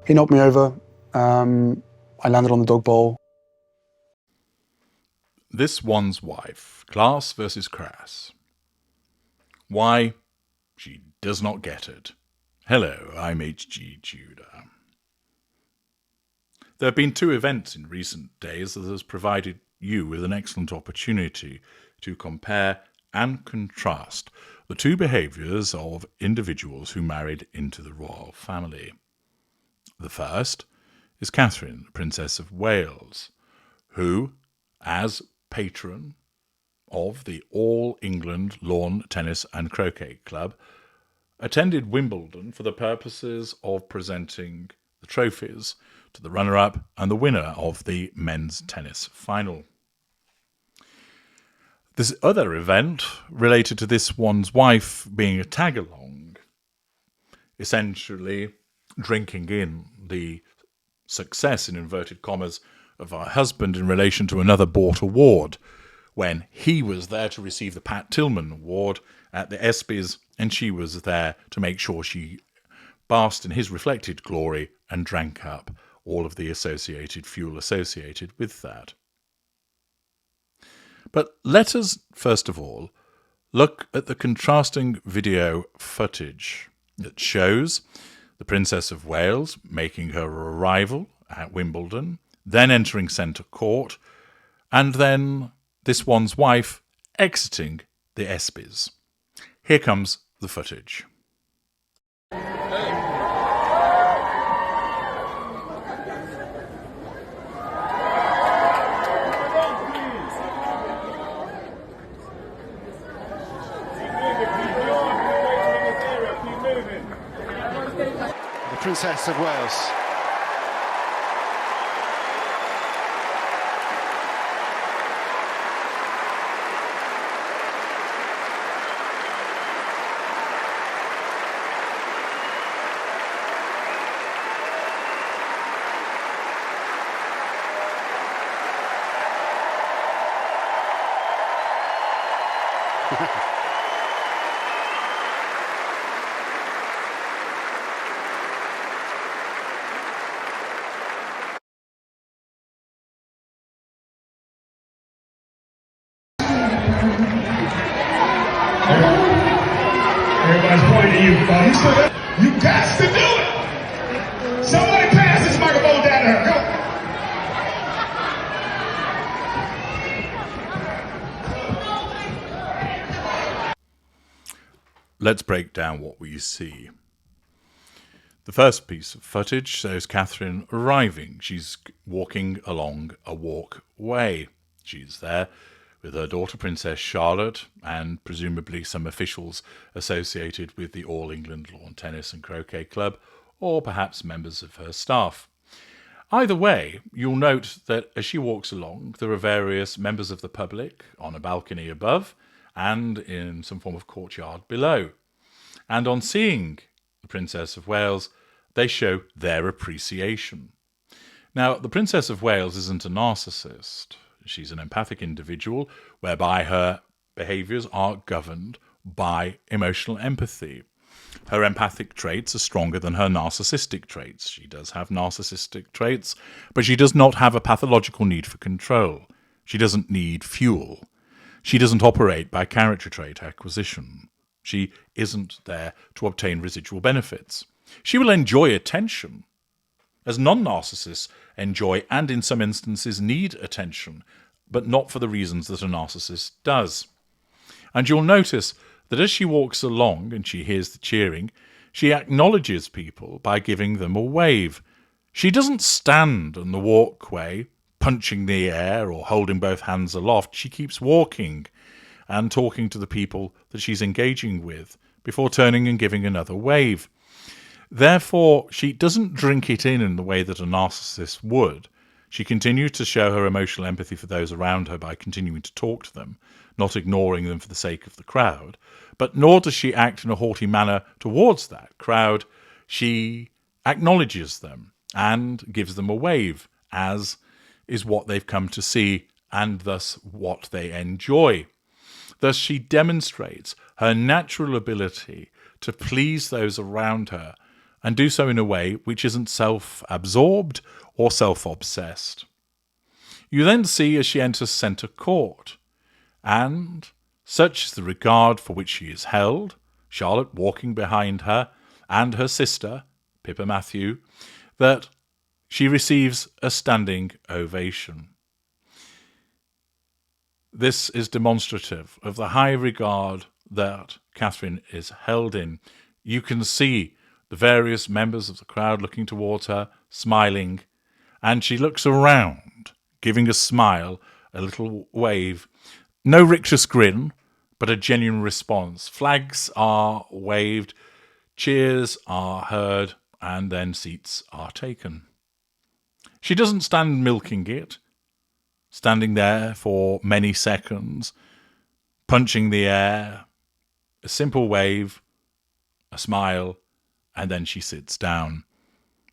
He knocked me over. I landed on the dog bowl. This one's wife, Class versus Crass. Why? She does not get it. Hello, I'm H.G. Tudor. There have been two events in recent days that has provided you with an excellent opportunity to compare and contrast the two behaviours of individuals who married into the royal family. The first is Catherine, Princess of Wales, who, as patron of the All England Lawn Tennis and Croquet Club, attended Wimbledon for the purposes of presenting the trophies to the runner-up and the winner of the men's tennis final. This other event related to this one's wife being a tag-along, essentially drinking in the success, in inverted commas, of her husband in relation to another bought award, when he was there to receive the Pat Tillman Award at the ESPYs, and she was there to make sure she basked in his reflected glory and drank up all of the associated fuel associated with that. But let us, first of all, look at the contrasting video footage that shows the Princess of Wales making her arrival at Wimbledon, then entering centre court, and then this one's wife exiting the ESPYs. Here comes the footage. The Princess of Wales. Everybody's pointing to you. You got to do it. Somebody pass this microphone down to her. Go. Let's break down what we see. The first piece of footage shows Catherine arriving. She's walking along a walkway. She's there with her daughter, Princess Charlotte, and presumably some officials associated with the All England Lawn Tennis and Croquet Club, or perhaps members of her staff. Either way, you'll note that as she walks along, there are various members of the public on a balcony above and in some form of courtyard below. And on seeing the Princess of Wales, they show their appreciation. Now, the Princess of Wales isn't a narcissist. She's an empathic individual whereby her behaviours are governed by emotional empathy. Her empathic traits are stronger than her narcissistic traits. She does have narcissistic traits, but she does not have a pathological need for control. She doesn't need fuel. She doesn't operate by character trait acquisition. She isn't there to obtain residual benefits. She will enjoy attention, as non-narcissists enjoy and in some instances need attention, but not for the reasons that a narcissist does. And you'll notice that as she walks along and she hears the cheering, she acknowledges people by giving them a wave. She doesn't stand on the walkway, punching the air or holding both hands aloft. She keeps walking and talking to the people that she's engaging with before turning and giving another wave. Therefore, she doesn't drink it in the way that a narcissist would. She continues to show her emotional empathy for those around her by continuing to talk to them, not ignoring them for the sake of the crowd. But nor does she act in a haughty manner towards that crowd. She acknowledges them and gives them a wave, as is what they've come to see and thus what they enjoy. Thus she demonstrates her natural ability to please those around her and do so in a way which isn't self-absorbed or self-obsessed. You then see as she enters centre court, and such is the regard for which she is held, Charlotte walking behind her, and her sister, Pippa Matthew, that she receives a standing ovation. This is demonstrative of the high regard that Catherine is held in. You can see the various members of the crowd looking towards her, smiling, and she looks around, giving a smile, a little wave. No rictus grin, but a genuine response. Flags are waved, cheers are heard, and then seats are taken. She doesn't stand milking it, standing there for many seconds, punching the air, a simple wave, a smile, and then she sits down.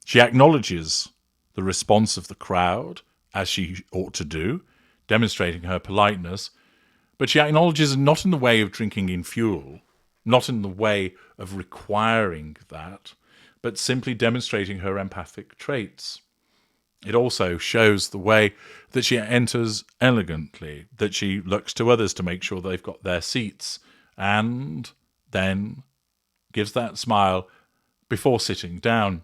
She acknowledges the response of the crowd, as she ought to do, demonstrating her politeness, but she acknowledges not in the way of drinking in fuel, not in the way of requiring that, but simply demonstrating her empathic traits. It also shows the way that she enters elegantly, that she looks to others to make sure they've got their seats, and then gives that smile before sitting down.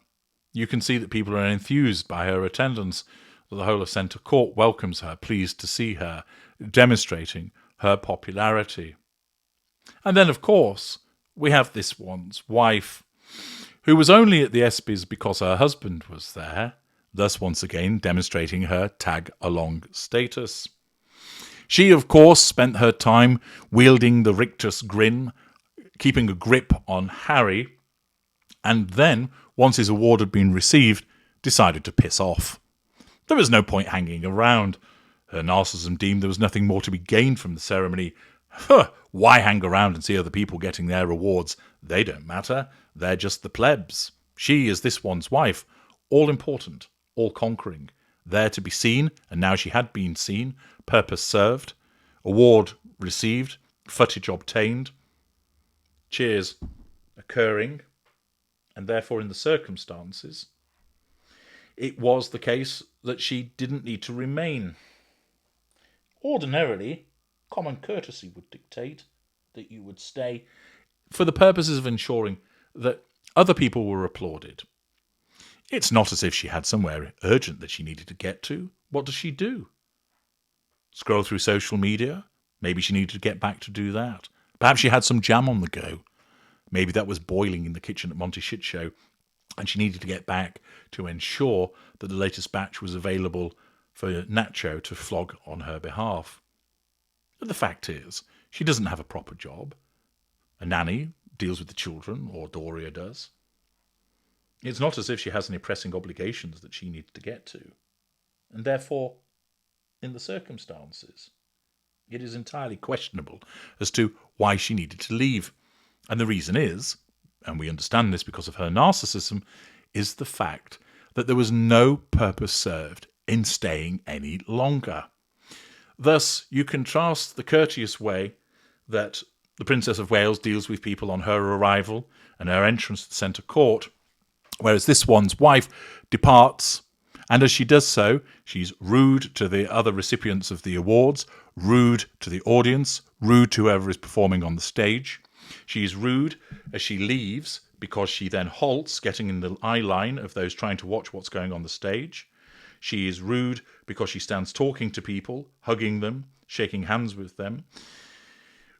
You can see that people are enthused by her attendance. The whole of Centre Court welcomes her, pleased to see her, demonstrating her popularity. And then, of course, we have this one's wife, who was only at the ESPYs because her husband was there, thus once again demonstrating her tag-along status. She, of course, spent her time wielding the rictus grin, keeping a grip on Harry, and then, once his award had been received, decided to piss off. There was no point hanging around. Her narcissism deemed there was nothing more to be gained from the ceremony. Why hang around and see other people getting their awards? They don't matter. They're just the plebs. She is this one's wife, all important, all conquering, there to be seen, and now she had been seen, purpose served, award received, footage obtained, cheers occurring, and therefore in the circumstances, it was the case that she didn't need to remain. Ordinarily, common courtesy would dictate that you would stay for the purposes of ensuring that other people were applauded. It's not as if she had somewhere urgent that she needed to get to. What does she do? Scroll through social media? Maybe she needed to get back to do that. Perhaps she had some jam on the go. Maybe that was boiling in the kitchen at Monty Shit Show, and she needed to get back to ensure that the latest batch was available for Nacho to flog on her behalf. But the fact is, she doesn't have a proper job. A nanny deals with the children, or Doria does. It's not as if she has any pressing obligations that she needs to get to. And therefore, in the circumstances, it is entirely questionable as to why she needed to leave. And the reason is, and we understand this because of her narcissism, is the fact that there was no purpose served in staying any longer. Thus, you contrast the courteous way that the Princess of Wales deals with people on her arrival and her entrance to the Centre Court, whereas this one's wife departs, and as she does so, she's rude to the other recipients of the awards, rude to the audience, rude to whoever is performing on the stage. She's rude as she leaves because she then halts, getting in the eye line of those trying to watch what's going on the stage. She is rude because she stands talking to people, hugging them, shaking hands with them,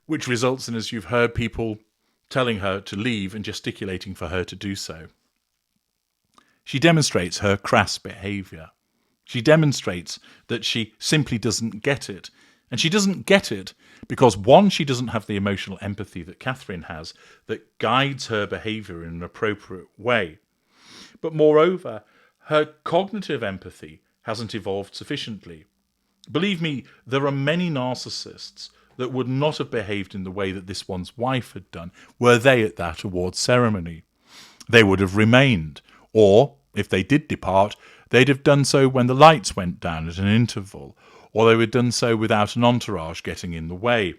which results in, as you've heard, people telling her to leave and gesticulating for her to do so. She demonstrates her crass behaviour. She demonstrates that she simply doesn't get it. And she doesn't get it because, one, she doesn't have the emotional empathy that Catherine has that guides her behaviour in an appropriate way. But moreover, her cognitive empathy hasn't evolved sufficiently. Believe me, there are many narcissists that would not have behaved in the way that this one's wife had done were they at that awards ceremony. They would have remained, or, if they did depart, they'd have done so when the lights went down at an interval, or they would have done so without an entourage getting in the way.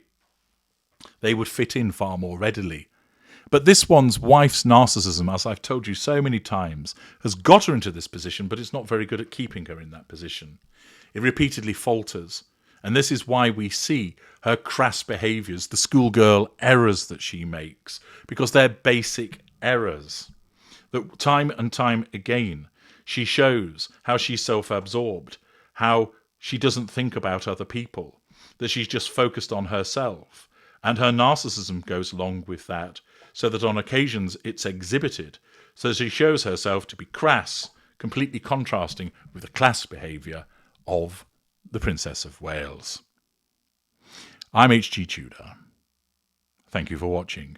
They would fit in far more readily. But this one's wife's narcissism, as I've told you so many times, has got her into this position, but it's not very good at keeping her in that position. It repeatedly falters. And this is why we see her crass behaviours, the schoolgirl errors that she makes, because they're basic errors. That time and time again, she shows how she's self-absorbed, how she doesn't think about other people, that she's just focused on herself. And her narcissism goes along with that, so that on occasions it's exhibited. So she shows herself to be crass, completely contrasting with the class behaviour of the Princess of Wales. I'm H.G. Tudor. Thank you for watching.